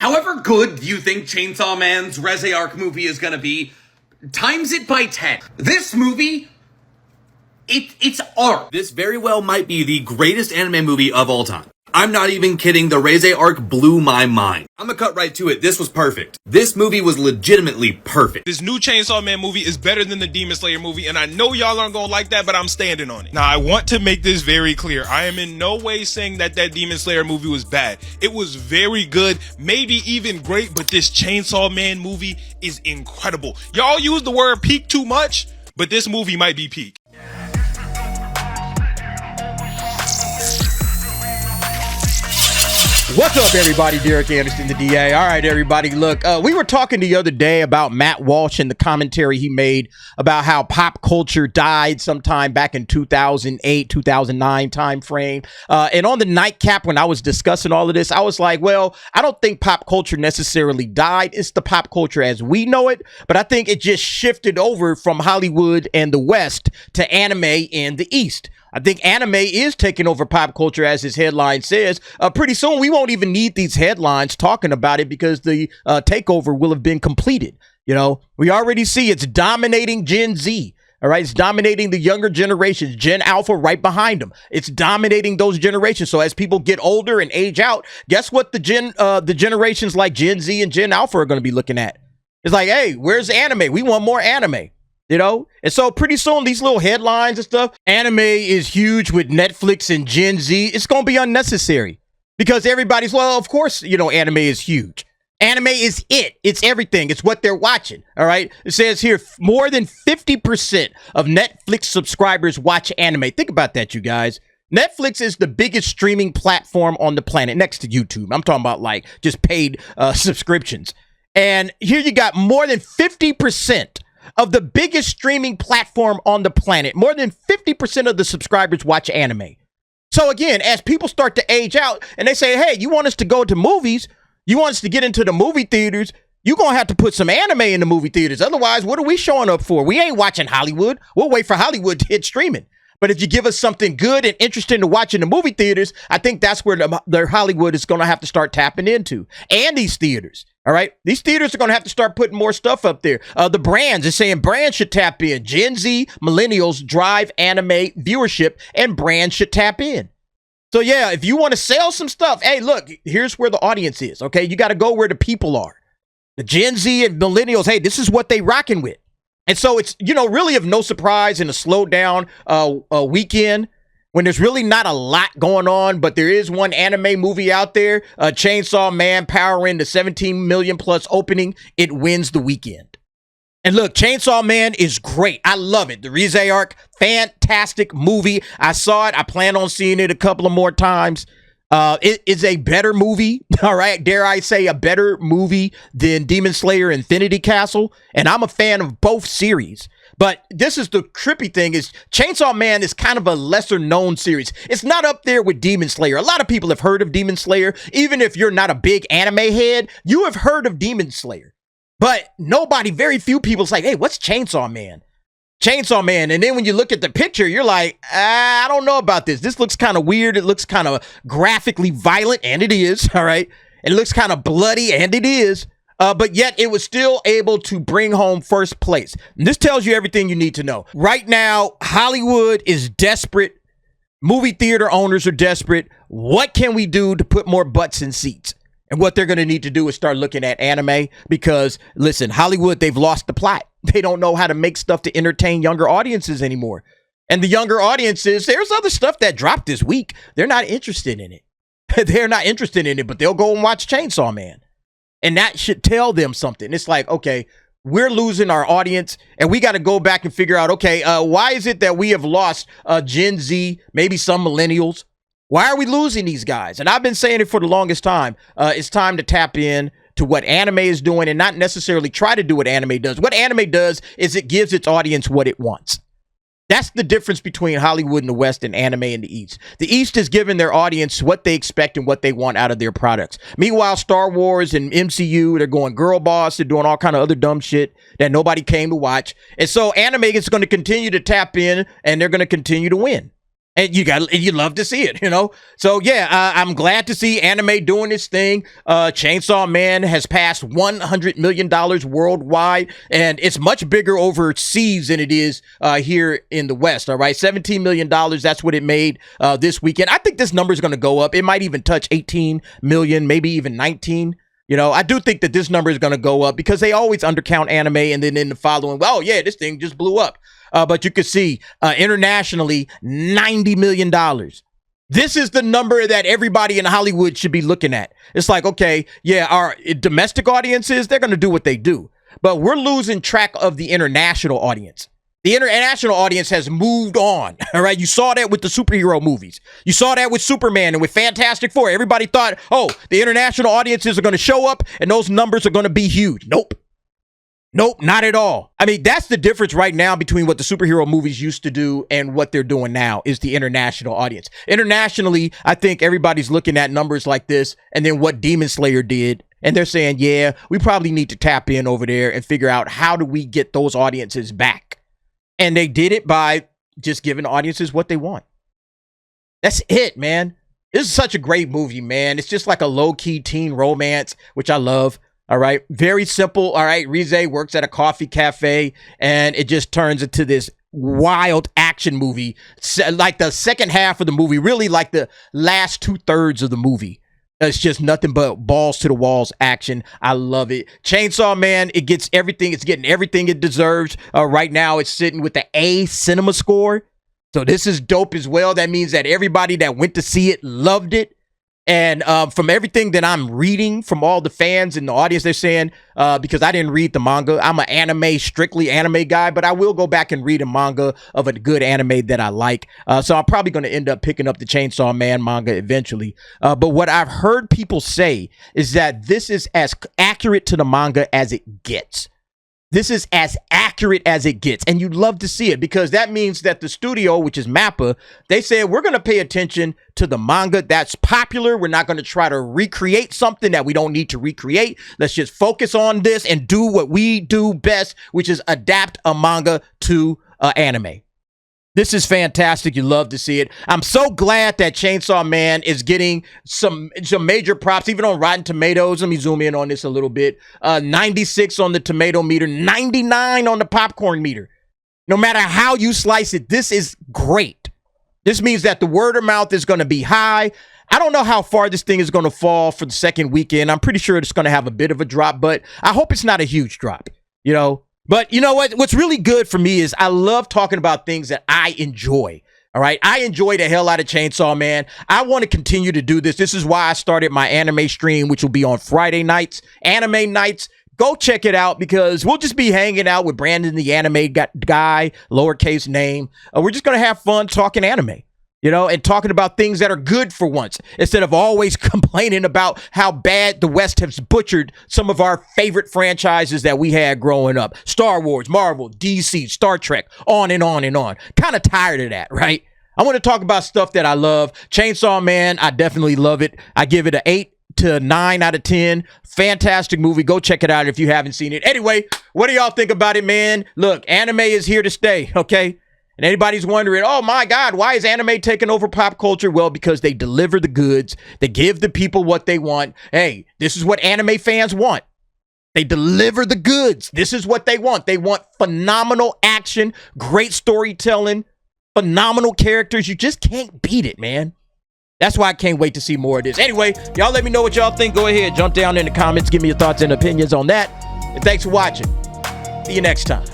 However good you think Chainsaw Man's Reze Arc movie is gonna be, times it by 10. This movie, it's art. This very well might be the greatest anime movie of all time. I'm not even kidding, the Reze Arc blew my mind. I'm gonna cut right to it, this was perfect. This movie was legitimately perfect. This new Chainsaw Man movie is better than the Demon Slayer movie, and I know y'all aren't gonna like that, but I'm standing on it. Now, I want to make this very clear. I am in no way saying that Demon Slayer movie was bad. It was very good, maybe even great, but this Chainsaw Man movie is incredible. Y'all use the word peak too much, but this movie might be peak. What's up, everybody? Derek Anderson, the DA. All right, everybody. Look, we were talking the other day about Matt Walsh and the commentary he made about how pop culture died sometime back in 2008, 2009 time frame. And on the nightcap, when I was discussing all of this, I was like, well, I don't think pop culture necessarily died. It's the pop culture as we know it. But I think it just shifted over from Hollywood and the West to anime in the East. I think anime is taking over pop culture, as his headline says. Pretty soon, we won't even need these headlines talking about it because the takeover will have been completed. You know, we already see it's dominating Gen Z. All right, it's dominating the younger generations, Gen Alpha right behind them. It's dominating those generations. So as people get older and age out, guess what the generations like Gen Z and Gen Alpha are going to be looking at? It's like, hey, where's anime? We want more anime. You know, and so pretty soon these little headlines and stuff, anime is huge with Netflix and Gen Z. It's going to be unnecessary because everybody's, well, of course, you know, anime is huge. Anime is it. It's everything. It's what they're watching. All right. It says here more than 50% of Netflix subscribers watch anime. Think about that, you guys. Netflix is the biggest streaming platform on the planet next to YouTube. I'm talking about like just paid subscriptions. And here you got more than 50% of the biggest streaming platform on the planet. More than 50% of the subscribers watch anime. So again, as people start to age out and they say, hey, you want us to go to movies? You want us to get into the movie theaters? You're going to have to put some anime in the movie theaters. Otherwise, what are we showing up for? We ain't watching Hollywood. We'll wait for Hollywood to hit streaming. But if you give us something good and interesting to watch in the movie theaters, I think that's where the Hollywood is going to have to start tapping into. And these theaters. All right. These theaters are going to have to start putting more stuff up there. The brands are saying brands should tap in. Gen Z, millennials drive anime viewership and brands should tap in. So, yeah, if you want to sell some stuff, hey, look, here's where the audience is. OK, you got to go where the people are. The Gen Z and millennials. Hey, this is what they rocking with. And so it's, you know, really of no surprise in a slowed down weekend when there's really not a lot going on, but there is one anime movie out there, Chainsaw Man, powering the 17 million plus opening. It wins the weekend. And look, Chainsaw Man is great. I love it. The Reze Arc, fantastic movie. I saw it. I plan on seeing it a couple of more times. It is a better movie, all right, dare I say a better movie than Demon Slayer Infinity Castle, and I'm a fan of both series. But this is the trippy thing is Chainsaw Man is kind of a lesser known series. It's not up there with Demon Slayer. A lot of people have heard of Demon Slayer. Even if you're not a big anime head, you have heard of Demon Slayer. But nobody, very few people's like, hey, what's Chainsaw Man? Chainsaw Man. And then when you look at the picture, you're like, I don't know about this. This looks kind of weird. It looks kind of graphically violent, and it is. All right. It looks kind of bloody, and it is. But yet it was still able to bring home first place. And this tells you everything you need to know. Right now, Hollywood is desperate. Movie theater owners are desperate. What can we do to put more butts in seats? And what they're going to need to do is start looking at anime because, listen, Hollywood, they've lost the plot. They don't know how to make stuff to entertain younger audiences anymore. And the younger audiences, there's other stuff that dropped this week. They're not interested in it. They're not interested in it, but they'll go and watch Chainsaw Man. And that should tell them something. It's like, okay, we're losing our audience and we got to go back and figure out, okay, why is it that we have lost Gen Z, maybe some millennials? Why are we losing these guys? And I've been saying it for the longest time. It's time to tap in to what anime is doing and not necessarily try to do what anime does. What anime does is it gives its audience what it wants. That's the difference between Hollywood in the West and anime in the East. The East is giving their audience what they expect and what they want out of their products. Meanwhile, Star Wars and MCU, they're going girl boss. They're doing all kind of other dumb shit that nobody came to watch. And so anime is going to continue to tap in and they're going to continue to win. And you love to see it, you know? So yeah, I'm glad to see anime doing its thing. Chainsaw Man has passed $100 million worldwide, and it's much bigger overseas than it is here in the West, all right? $17 million, that's what it made this weekend. I think this number is going to go up. It might even touch 18 million, maybe even 19. You know, I do think that this number is going to go up because they always undercount anime, and then in the following, well, yeah, this thing just blew up. But you can see internationally, $90 million. This is the number that everybody in Hollywood should be looking at. It's like, okay, yeah, our domestic audiences, they're going to do what they do. But we're losing track of the international audience. The international audience has moved on, all right? You saw that with the superhero movies. You saw that with Superman and with Fantastic Four. Everybody thought, oh, the international audiences are going to show up and those numbers are going to be huge. Nope. Nope, not at all. I mean, that's the difference right now between what the superhero movies used to do and what they're doing now is the international audience. Internationally, I think everybody's looking at numbers like this and then what Demon Slayer did. And they're saying, yeah, we probably need to tap in over there and figure out how do we get those audiences back. And they did it by just giving audiences what they want. That's it, man. This is such a great movie, man. It's just like a low-key teen romance, which I love. All right. Very simple. All right. Reze works at a coffee cafe and it just turns into this wild action movie. Like the second half of the movie, really like the last 2/3 of the movie. It's just nothing but balls to the walls action. I love it. Chainsaw Man, it gets everything. It's getting everything it deserves. Right now it's sitting with the A cinema score. So this is dope as well. That means that everybody that went to see it loved it. And from everything that I'm reading from all the fans and the audience, they're saying, because I didn't read the manga, I'm an strictly anime guy, but I will go back and read a manga of a good anime that I like. So I'm probably going to end up picking up the Chainsaw Man manga eventually. But what I've heard people say is that this is as accurate to the manga as it gets. This is as accurate as it gets. And you'd love to see it because that means that the studio, which is MAPPA, they said, we're going to pay attention to the manga that's popular. We're not going to try to recreate something that we don't need to recreate. Let's just focus on this and do what we do best, which is adapt a manga to anime. This is fantastic. You love to see it. I'm so glad that Chainsaw Man is getting some major props, even on Rotten Tomatoes. Let me zoom in on this a little bit. 96 on the tomato meter, 99 on the popcorn meter. No matter how you slice it, this is great. This means that the word of mouth is going to be high. I don't know how far this thing is going to fall for the second weekend. I'm pretty sure it's going to have a bit of a drop, but I hope it's not a huge drop, you know? But you know what? What's really good for me is I love talking about things that I enjoy. All right. I enjoy the hell out of Chainsaw Man. I want to continue to do this. This is why I started my anime stream, which will be on Friday nights, anime nights. Go check it out because we'll just be hanging out with Brandon, the anime guy, lowercase name. We're just going to have fun talking anime. You know, and talking about things that are good for once instead of always complaining about how bad the West has butchered some of our favorite franchises that we had growing up. Star Wars, Marvel, DC, Star Trek, on and on and on. Kind of tired of that, right? I want to talk about stuff that I love. Chainsaw Man, I definitely love it. I give it an 8 to 9 out of 10. Fantastic movie. Go check it out if you haven't seen it. Anyway, what do y'all think about it, man? Look, anime is here to stay, okay? And anybody's wondering, oh my God, why is anime taking over pop culture? Well, because they deliver the goods. They give the people what they want. Hey, this is what anime fans want. They deliver the goods. This is what they want. They want phenomenal action, great storytelling, phenomenal characters. You just can't beat it, man. That's why I can't wait to see more of this. Anyway, y'all let me know what y'all think. Go ahead, jump down in the comments. Give me your thoughts and opinions on that. And thanks for watching. See you next time.